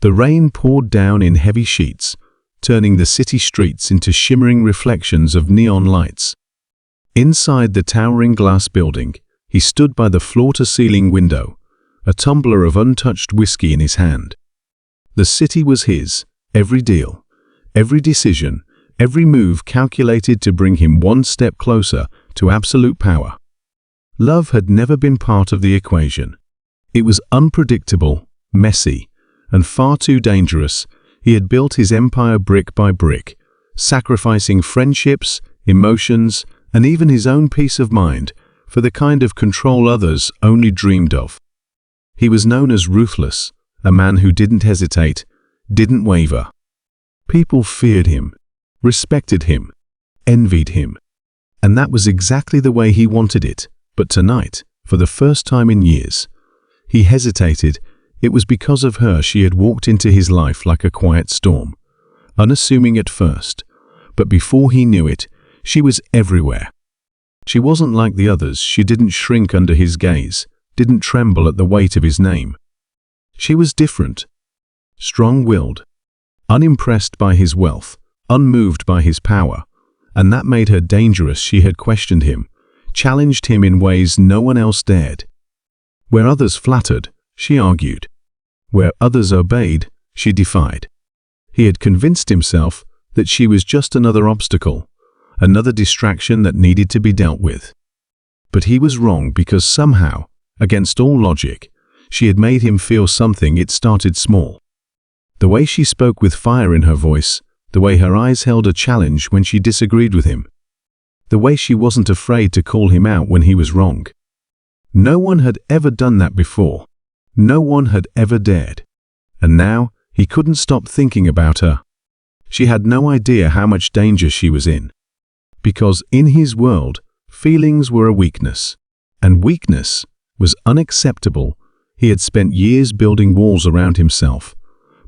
The rain poured down in heavy sheets, turning the city streets into shimmering reflections of neon lights. Inside the towering glass building, he stood by the floor-to-ceiling window, a tumbler of untouched whiskey in his hand. The city was his, every deal, every decision, every move calculated to bring him one step closer to absolute power. Love had never been part of the equation. It was unpredictable, messy, and far too dangerous. He had built his empire brick by brick, sacrificing friendships, emotions, and even his own peace of mind for the kind of control others only dreamed of. He was known as ruthless, a man who didn't hesitate, didn't waver. People feared him, respected him, envied him. And that was exactly the way he wanted it. But tonight, for the first time in years, he hesitated. It was because of her she had walked into his life like a quiet storm, unassuming at first, but before he knew it, she was everywhere. She wasn't like the others. She didn't shrink under his gaze, didn't tremble at the weight of his name. She was different, strong-willed, unimpressed by his wealth, unmoved by his power, and that made her dangerous. She had questioned him, challenged him in ways no one else dared. Where others flattered, she argued. Where others obeyed, she defied. He had convinced himself that she was just another obstacle, another distraction that needed to be dealt with. But he was wrong, because somehow, against all logic, she had made him feel something. It started small. The way she spoke with fire in her voice, the way her eyes held a challenge when she disagreed with him, the way she wasn't afraid to call him out when he was wrong. No one had ever done that before. No one had ever dared. And now, he couldn't stop thinking about her. She had no idea how much danger she was in. Because in his world, feelings were a weakness. And weakness was unacceptable. He had spent years building walls around himself,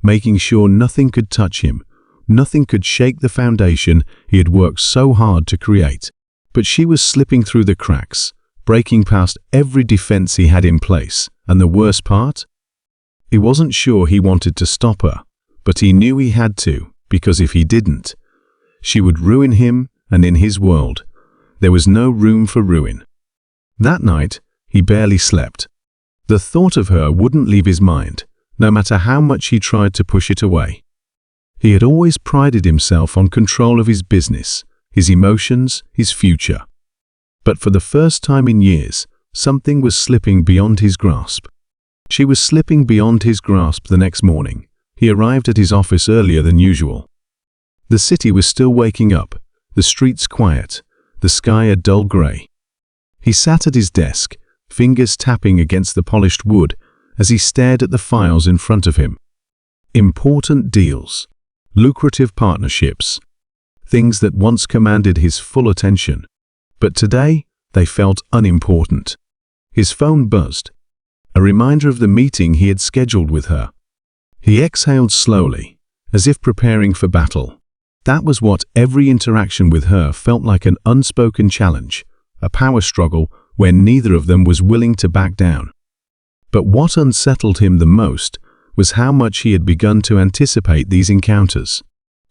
making sure nothing could touch him, nothing could shake the foundation he had worked so hard to create. But she was slipping through the cracks, breaking past every defense he had in place. And the worst part? He wasn't sure he wanted to stop her, but he knew he had to, because if he didn't, she would ruin him, and in his world, there was no room for ruin. That night, he barely slept. The thought of her wouldn't leave his mind, no matter how much he tried to push it away. He had always prided himself on control of his business, his emotions, his future. But for the first time in years, something was slipping beyond his grasp. She was slipping beyond his grasp. The next morning, he arrived at his office earlier than usual. The city was still waking up, the streets quiet, the sky a dull gray. He sat at his desk, fingers tapping against the polished wood as he stared at the files in front of him. Important deals, lucrative partnerships, things that once commanded his full attention. But today, they felt unimportant. His phone buzzed, a reminder of the meeting he had scheduled with her. He exhaled slowly, as if preparing for battle. That was what every interaction with her felt like, an unspoken challenge, a power struggle where neither of them was willing to back down. But what unsettled him the most was how much he had begun to anticipate these encounters.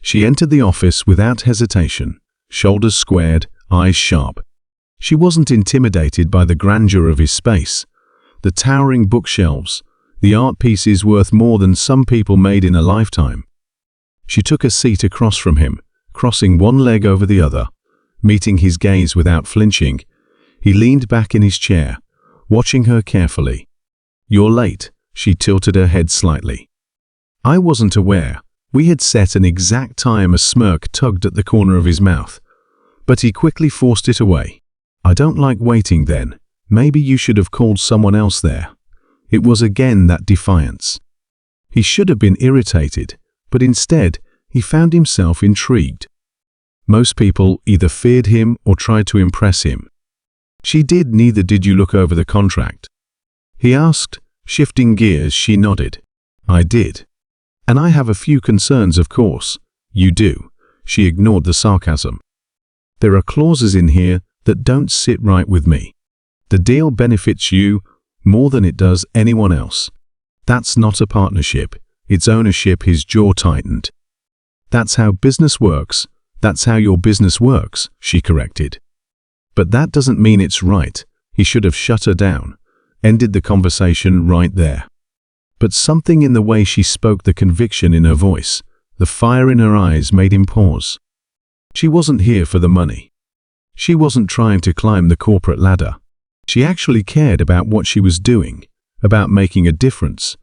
She entered the office without hesitation, shoulders squared, eyes sharp. She wasn't intimidated by the grandeur of his space, the towering bookshelves, the art pieces worth more than some people made in a lifetime. She took a seat across from him, crossing one leg over the other, meeting his gaze without flinching. He leaned back in his chair, watching her carefully. "You're late," she tilted her head slightly. "I wasn't aware. We had set an exact time." A smirk tugged at the corner of his mouth, but he quickly forced it away. "I don't like waiting then. Maybe you should have called someone else there." It was again that defiance. He should have been irritated, but instead, he found himself intrigued. Most people either feared him or tried to impress him. She did neither. "Did you look over the contract?" he asked, shifting gears. She nodded. "I did. And I have a few concerns, of course." "You do." She ignored the sarcasm. "There are clauses in here that don't sit right with me. The deal benefits you more than it does anyone else. That's not a partnership. its ownership, his jaw tightened. "That's how business works. That's how your business works," she corrected. "But that doesn't mean it's right." He should have shut her down, ended the conversation right there. But something in the way she spoke, the conviction in her voice, the fire in her eyes, made him pause. She wasn't here for the money. She wasn't trying to climb the corporate ladder. She actually cared about what she was doing, about making a difference,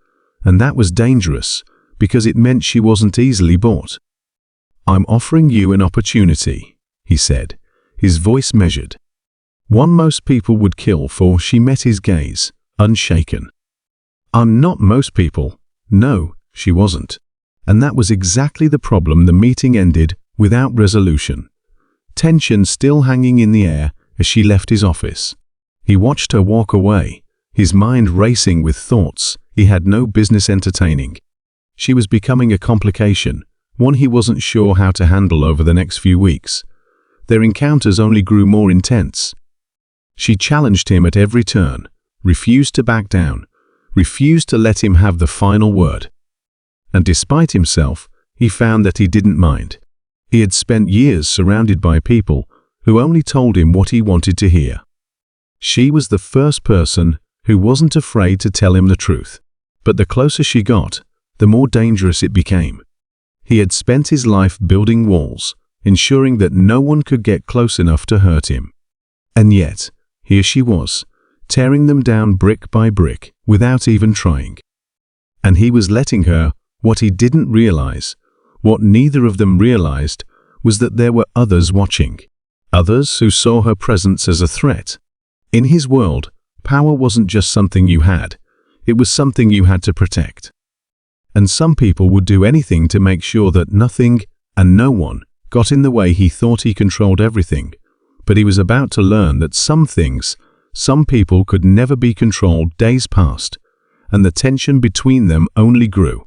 and that was dangerous because it meant she wasn't easily bought. "I'm offering you an opportunity," he said, his voice measured. One most people would kill for. She met his gaze, unshaken. "I'm not most people." No, she wasn't. And that was exactly the problem. The meeting ended without resolution, tension still hanging in the air as she left his office. He watched her walk away, his mind racing with thoughts he had no business entertaining. She was becoming a complication, one he wasn't sure how to handle over the next few weeks. Their encounters only grew more intense. She challenged him at every turn, refused to back down, refused to let him have the final word. And despite himself, he found that he didn't mind. He had spent years surrounded by people who only told him what he wanted to hear. She was the first person who wasn't afraid to tell him the truth. But the closer she got, the more dangerous it became. He had spent his life building walls, ensuring that no one could get close enough to hurt him. And yet, here she was, tearing them down brick by brick, without even trying. And he was letting her. What he didn't realize, what neither of them realized, was that there were others watching. Others who saw her presence as a threat. In his world, power wasn't just something you had, it was something you had to protect. And some people would do anything to make sure that nothing and no one got in the way. He thought he controlled everything, but he was about to learn that some things, some people could never be controlled. Days passed, and the tension between them only grew.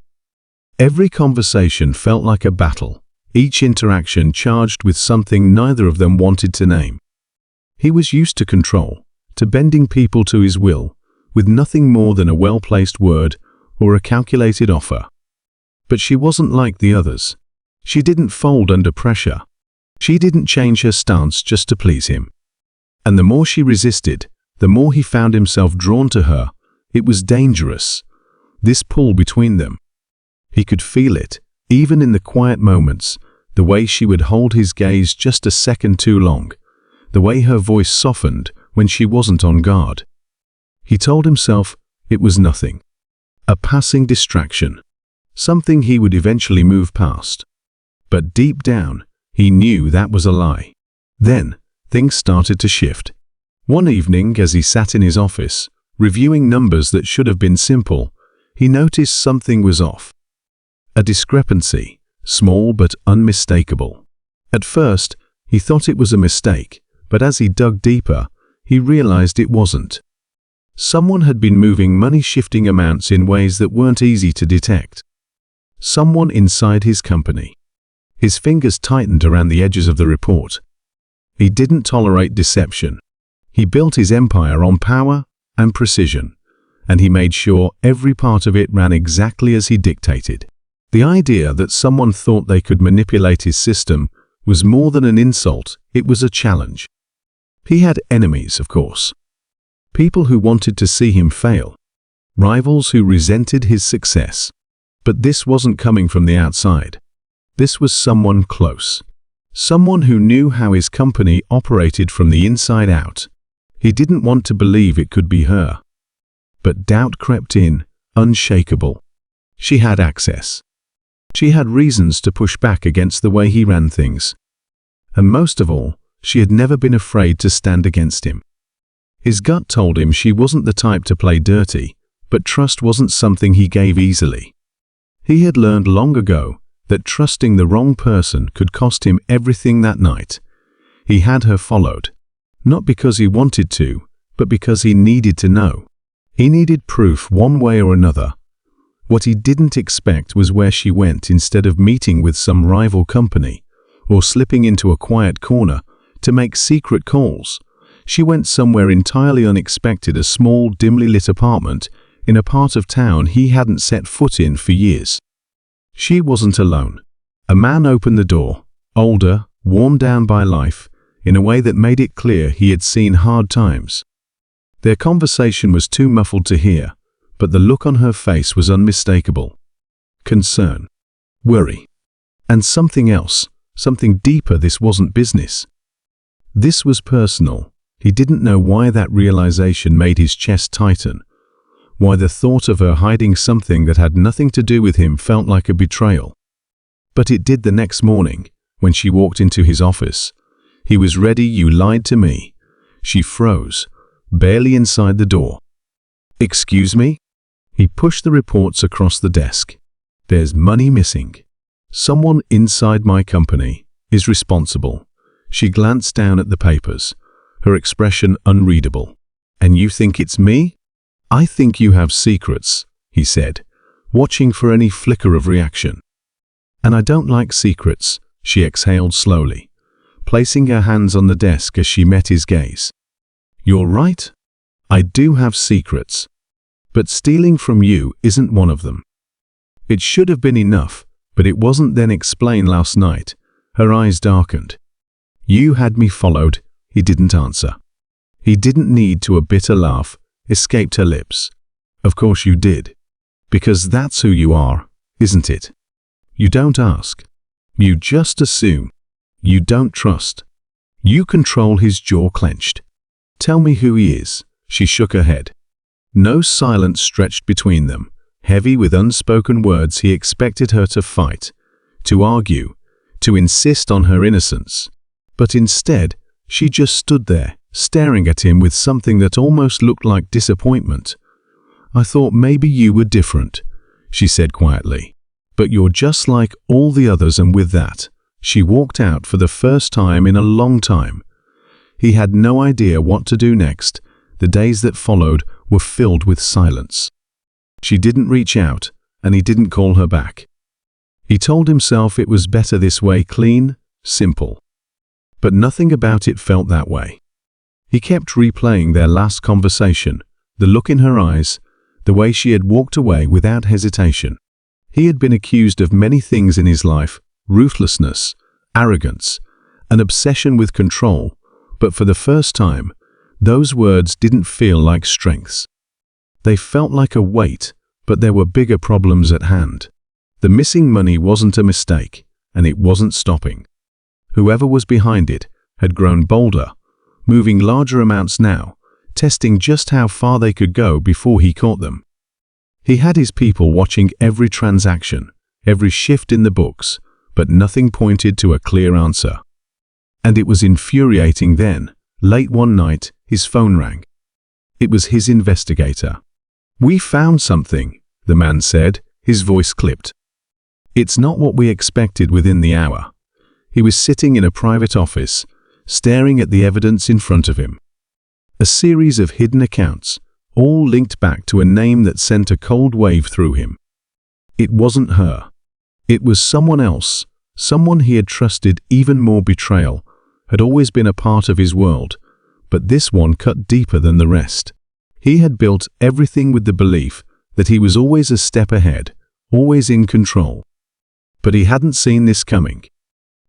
Every conversation felt like a battle, each interaction charged with something neither of them wanted to name. He was used to control, to bending people to his will, with nothing more than a well-placed word or a calculated offer. But she wasn't like the others. She didn't fold under pressure. She didn't change her stance just to please him. And the more she resisted, the more he found himself drawn to her. It was dangerous, this pull between them. He could feel it, even in the quiet moments, the way she would hold his gaze just a second too long, the way her voice softened when she wasn't on guard. He told himself it was nothing, a passing distraction, something he would eventually move past. But deep down, he knew that was a lie. Then, things started to shift. One evening, as he sat in his office, reviewing numbers that should have been simple, he noticed something was off. A discrepancy, small but unmistakable. At first, he thought it was a mistake, but as he dug deeper, he realized it wasn't. Someone had been moving money, shifting amounts in ways that weren't easy to detect. Someone inside his company. His fingers tightened around the edges of the report. He didn't tolerate deception. He built his empire on power and precision, and he made sure every part of it ran exactly as he dictated. The idea that someone thought they could manipulate his system was more than an insult, it was a challenge. He had enemies, of course. People who wanted to see him fail. Rivals who resented his success. But this wasn't coming from the outside. This was someone close. Someone who knew how his company operated from the inside out. He didn't want to believe it could be her. But doubt crept in, unshakable. She had access. She had reasons to push back against the way he ran things. And most of all, she had never been afraid to stand against him. His gut told him she wasn't the type to play dirty, but trust wasn't something he gave easily. He had learned long ago that trusting the wrong person could cost him everything that night. He had her followed, not because he wanted to, but because he needed to know. He needed proof one way or another. What he didn't expect was where she went. Instead of meeting with some rival company or slipping into a quiet corner to make secret calls, she went somewhere entirely unexpected, a small, dimly lit apartment in a part of town he hadn't set foot in for years. She wasn't alone. A man opened the door, older, worn down by life, in a way that made it clear he had seen hard times. Their conversation was too muffled to hear, but the look on her face was unmistakable. Concern, worry, and something else, something deeper. This wasn't business. This was personal. He didn't know why that realization made his chest tighten, why the thought of her hiding something that had nothing to do with him felt like a betrayal. But it did the next morning, when she walked into his office. He was ready. "You lied to me." She froze, barely inside the door. "Excuse me?" He pushed the reports across the desk. "There's money missing. Someone inside my company is responsible." She glanced down at the papers, her expression unreadable. "And you think it's me?" "I think you have secrets," he said, watching for any flicker of reaction. "And I don't like secrets," she exhaled slowly, placing her hands on the desk as she met his gaze. "You're right. I do have secrets. But stealing from you isn't one of them." It should have been enough, but it wasn't. Then explain last night. Her eyes darkened. "You had me followed." He didn't answer. He didn't need to. A bitter laugh escaped her lips. "Of course you did. Because that's who you are, isn't it? You don't ask. You just assume. You don't trust. You control." His jaw clenched. "Tell me who he is." She shook her head. No silence stretched between them, heavy with unspoken words. He expected her to fight, to argue, to insist on her innocence. But instead, she just stood there, staring at him with something that almost looked like disappointment. "I thought maybe you were different," she said quietly. "But you're just like all the others." And with that, she walked out for the first time in a long time. He had no idea what to do next. The days that followed were filled with silence. She didn't reach out, and he didn't call her back. He told himself it was better this way, clean, simple. But nothing about it felt that way. He kept replaying their last conversation, the look in her eyes, the way she had walked away without hesitation. He had been accused of many things in his life: ruthlessness, arrogance, an obsession with control, but for the first time, those words didn't feel like strengths. They felt like a weight, but there were bigger problems at hand. The missing money wasn't a mistake, and it wasn't stopping. Whoever was behind it had grown bolder, moving larger amounts now, testing just how far they could go before he caught them. He had his people watching every transaction, every shift in the books, but nothing pointed to a clear answer. And it was infuriating then. Late one night, his phone rang. It was his investigator. "We found something," the man said, his voice clipped. "It's not what we expected." Within the hour, he was sitting in a private office, staring at the evidence in front of him. A series of hidden accounts, all linked back to a name that sent a cold wave through him. It wasn't her. It was someone else, someone he had trusted even more. Betrayal had always been a part of his world, but this one cut deeper than the rest. He had built everything with the belief that he was always a step ahead, always in control. But he hadn't seen this coming.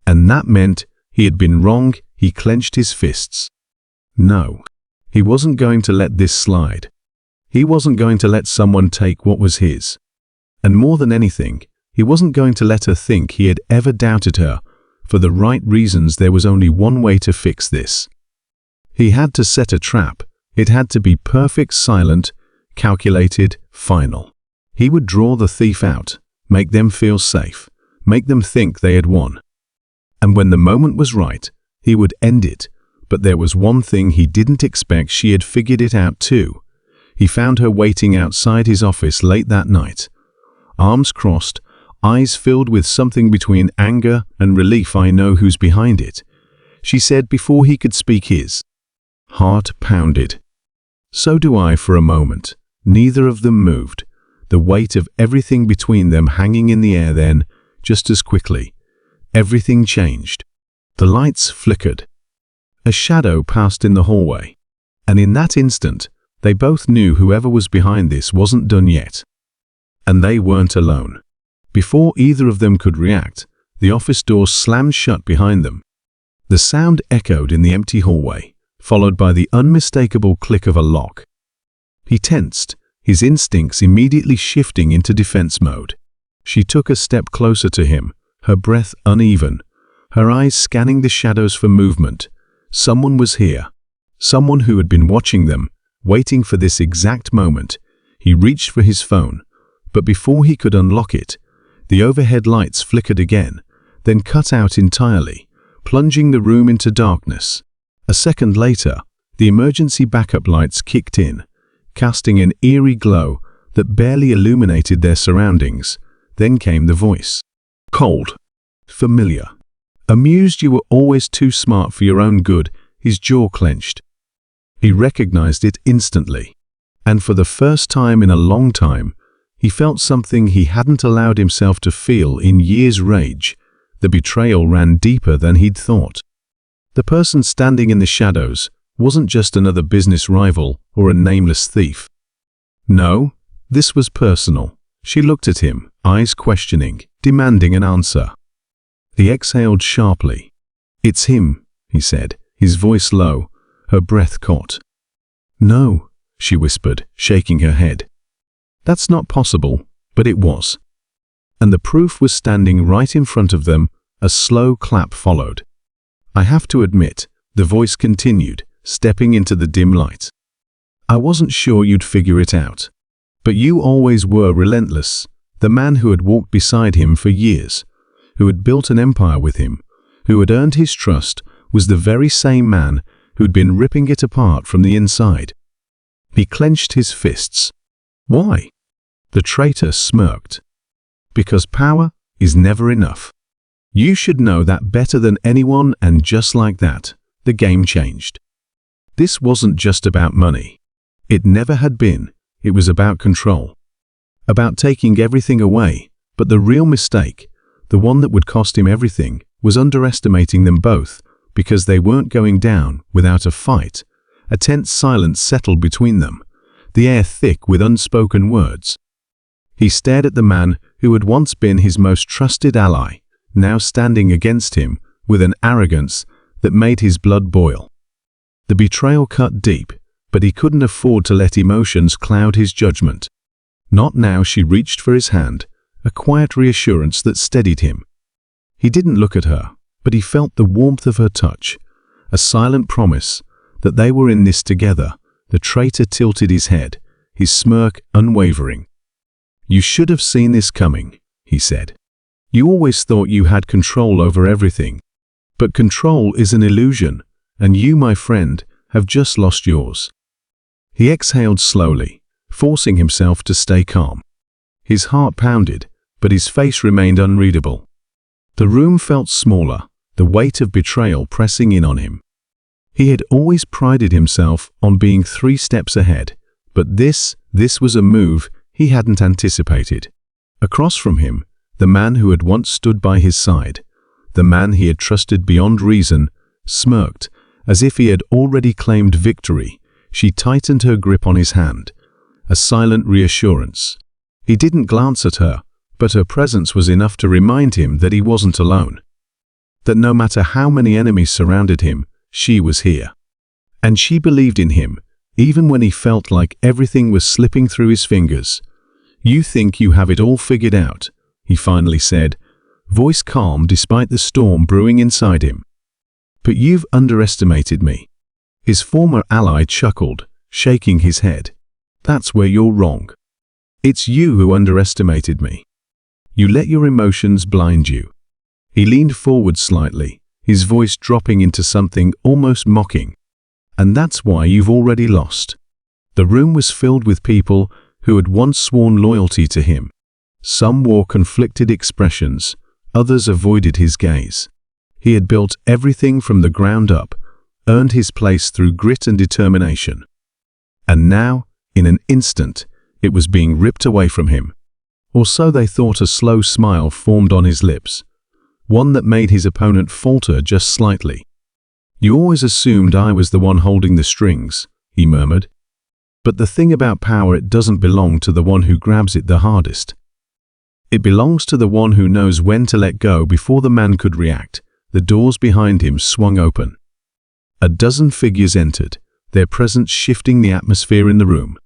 And that meant he had been wrong. He clenched his fists. No, he wasn't going to let this slide. He wasn't going to let someone take what was his. And more than anything, he wasn't going to let her think he had ever doubted her. For the right reasons, there was only one way to fix this. He had to set a trap. It had to be perfect, silent, calculated, final. He would draw the thief out, make them feel safe, make them think they had won. And when the moment was right, he would end it. But there was one thing he didn't expect. She had figured it out too. He found her waiting outside his office late that night. Arms crossed, eyes filled with something between anger and relief. "I know who's behind it," she said before he could speak. His heart pounded. "So do I." For a moment, neither of them moved, the weight of everything between them hanging in the air. Then, just as quickly, everything changed. The lights flickered. A shadow passed in the hallway, and in that instant, They both knew whoever was behind this wasn't done yet. And they weren't alone. Before either of them could react, the office door slammed shut behind them. The sound echoed in the empty hallway, followed by the unmistakable click of a lock. He tensed, his instincts immediately shifting into defense mode. She took a step closer to him, her breath uneven, her eyes scanning the shadows for movement. Someone was here. Someone who had been watching them, waiting for this exact moment. He reached for his phone, but before he could unlock it, the overhead lights flickered again, then cut out entirely, plunging the room into darkness. A second later, the emergency backup lights kicked in, casting an eerie glow that barely illuminated their surroundings. Then came the voice. Cold. Familiar. Amused you were always too smart for your own good, his jaw clenched. He recognized it instantly. And for the first time in a long time, he felt something he hadn't allowed himself to feel in years' rage. The betrayal ran deeper than he'd thought. The person standing in the shadows wasn't just another business rival or a nameless thief. No, this was personal. She looked at him, eyes questioning, demanding an answer. He exhaled sharply. "It's him," he said, his voice low, her breath caught. "No," she whispered, shaking her head. That's not possible, but it was. And the proof was standing right in front of them. A slow clap followed. "I have to admit," the voice continued, stepping into the dim light. "I wasn't sure you'd figure it out. But you always were relentless." The man who had walked beside him for years, who had built an empire with him, who had earned his trust, was the very same man who'd been ripping it apart from the inside. He clenched his fists. "Why?" The traitor smirked. "Because power is never enough. You should know that better than anyone." And just like that, the game changed. This wasn't just about money. It never had been. It was about control. About taking everything away. But the real mistake, the one that would cost him everything, was underestimating them both, because they weren't going down without a fight. A tense silence settled between them, the air thick with unspoken words. He stared at the man who had once been his most trusted ally, now standing against him with an arrogance that made his blood boil. The betrayal cut deep, but he couldn't afford to let emotions cloud his judgment. Not now. She reached for his hand, a quiet reassurance that steadied him. He didn't look at her, but he felt the warmth of her touch, a silent promise that they were in this together. The traitor tilted his head, his smirk unwavering. "You should have seen this coming," he said. "You always thought you had control over everything. But control is an illusion, and you, my friend, have just lost yours." He exhaled slowly, forcing himself to stay calm. His heart pounded, but his face remained unreadable. The room felt smaller, the weight of betrayal pressing in on him. He had always prided himself on being 3 steps ahead, but this was a move he hadn't anticipated. Across from him, the man who had once stood by his side, the man he had trusted beyond reason, smirked, as if he had already claimed victory. She tightened her grip on his hand, a silent reassurance. He didn't glance at her, but her presence was enough to remind him that he wasn't alone. That no matter how many enemies surrounded him, she was here. And she believed in him, even when he felt like everything was slipping through his fingers. "You think you have it all figured out," he finally said, voice calm despite the storm brewing inside him. "But you've underestimated me." His former ally chuckled, shaking his head. "That's where you're wrong. It's you who underestimated me. You let your emotions blind you." He leaned forward slightly, his voice dropping into something almost mocking. "And that's why you've already lost." The room was filled with people who had once sworn loyalty to him. Some wore conflicted expressions, others avoided his gaze. He had built everything from the ground up, earned his place through grit and determination. And now, in an instant, it was being ripped away from him. Or so they thought. A slow smile formed on his lips, one that made his opponent falter just slightly. "You always assumed I was the one holding the strings," he murmured. But the thing about power, it doesn't belong to the one who grabs it the hardest. It belongs to the one who knows when to let go. Before the man could react, the doors behind him swung open. A dozen figures entered, their presence shifting the atmosphere in the room.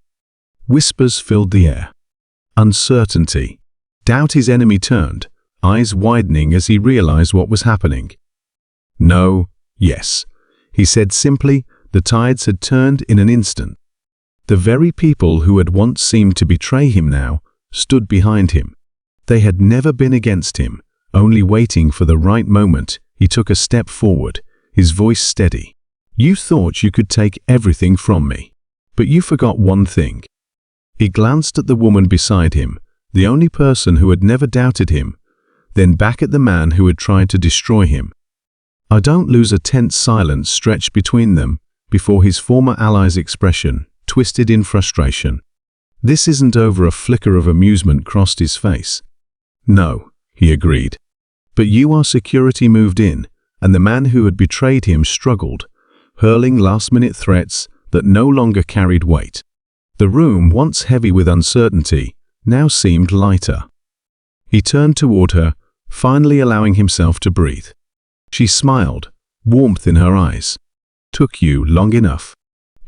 Whispers filled the air. Uncertainty. Doubt. His enemy turned, eyes widening as he realized what was happening. No, yes, he said simply. The tides had turned in an instant. The very people who had once seemed to betray him now stood behind him. They had never been against him, only waiting for the right moment. He took a step forward, his voice steady. You thought you could take everything from me, but you forgot one thing. He glanced at the woman beside him, the only person who had never doubted him, then back at the man who had tried to destroy him. I don't lose. A tense silence stretched between them before his former ally's expression twisted in frustration. This isn't over. A flicker of amusement crossed his face. No, he agreed. But you are. Security moved in, and the man who had betrayed him struggled, hurling last-minute threats that no longer carried weight. The room, once heavy with uncertainty, now seemed lighter. He turned toward her, finally allowing himself to breathe. She smiled, warmth in her eyes. Took you long enough.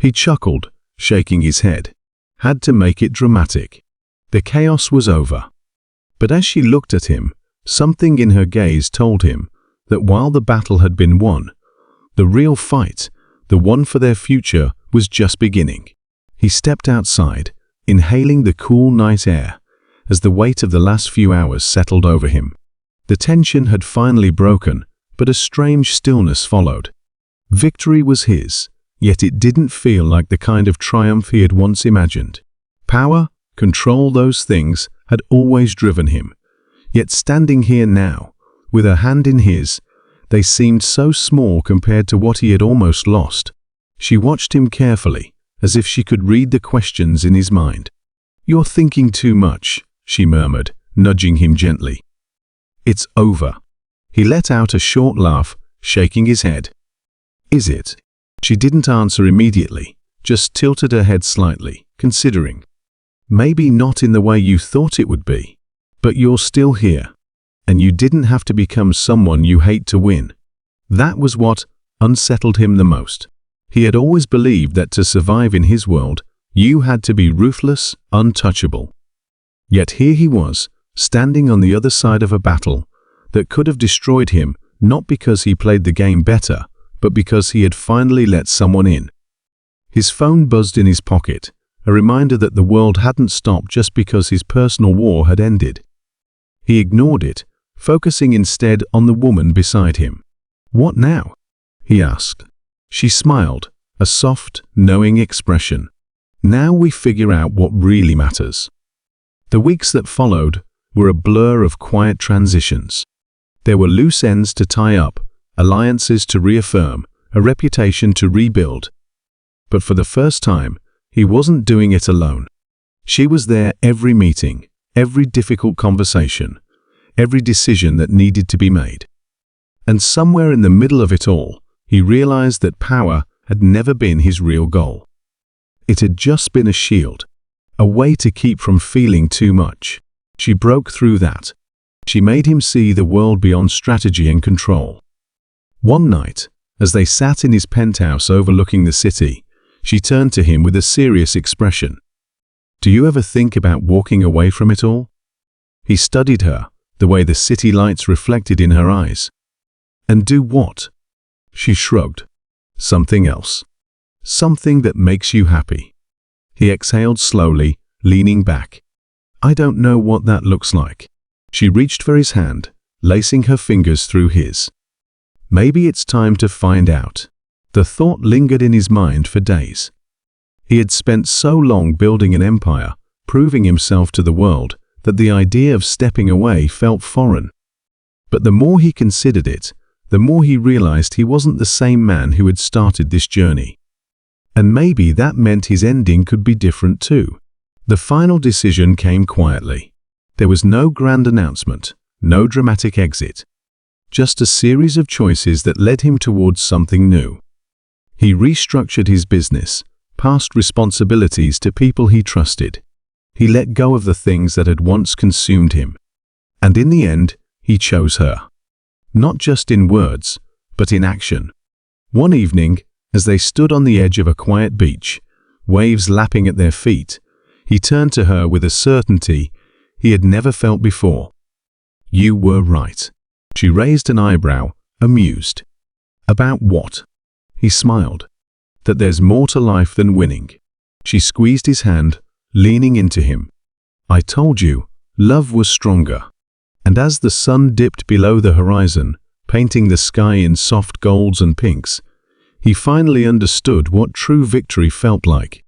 He chuckled, shaking his head. Had to make it dramatic. The chaos was over. But as she looked at him, something in her gaze told him that while the battle had been won, the real fight, the one for their future, was just beginning. He stepped outside, inhaling the cool night air, as the weight of the last few hours settled over him. The tension had finally broken, but a strange stillness followed. Victory was his, yet it didn't feel like the kind of triumph he had once imagined. Power, control, those things had always driven him. Yet standing here now, with her hand in his, they seemed so small compared to what he had almost lost. She watched him carefully, as if she could read the questions in his mind. You're thinking too much, she murmured, nudging him gently. It's over. He let out a short laugh, shaking his head. Is it? She didn't answer immediately, just tilted her head slightly, considering. Maybe not in the way you thought it would be, but you're still here, and you didn't have to become someone you hate to win. That was what unsettled him the most. He had always believed that to survive in his world, you had to be ruthless, untouchable. Yet here he was, standing on the other side of a battle that could have destroyed him, not because he played the game better, but because he had finally let someone in. His phone buzzed in his pocket, a reminder that the world hadn't stopped just because his personal war had ended. He ignored it, focusing instead on the woman beside him. What now? He asked. She smiled, a soft, knowing expression. Now we figure out what really matters. The weeks that followed were a blur of quiet transitions. There were loose ends to tie up, alliances to reaffirm, a reputation to rebuild. But for the first time, he wasn't doing it alone. She was there every meeting, every difficult conversation, every decision that needed to be made. And somewhere in the middle of it all, he realized that power had never been his real goal. It had just been a shield, a way to keep from feeling too much. She broke through that. She made him see the world beyond strategy and control. One night, as they sat in his penthouse overlooking the city, she turned to him with a serious expression. Do you ever think about walking away from it all? He studied her, the way the city lights reflected in her eyes. And do what? She shrugged. Something else. Something that makes you happy. He exhaled slowly, leaning back. I don't know what that looks like. She reached for his hand, lacing her fingers through his. Maybe it's time to find out. The thought lingered in his mind for days. He had spent so long building an empire, proving himself to the world, that the idea of stepping away felt foreign. But the more he considered it, the more he realized he wasn't the same man who had started this journey. And maybe that meant his ending could be different too. The final decision came quietly. There was no grand announcement, no dramatic exit. Just a series of choices that led him towards something new. He restructured his business, past responsibilities to people he trusted. He let go of the things that had once consumed him. And in the end, he chose her. Not just in words, but in action. One evening, as they stood on the edge of a quiet beach, waves lapping at their feet, he turned to her with a certainty he had never felt before. "You were right." She raised an eyebrow, amused. "About what?" He smiled. "That there's more to life than winning." She squeezed his hand, leaning into him. "I told you, love was stronger." And as the sun dipped below the horizon, painting the sky in soft golds and pinks, he finally understood what true victory felt like.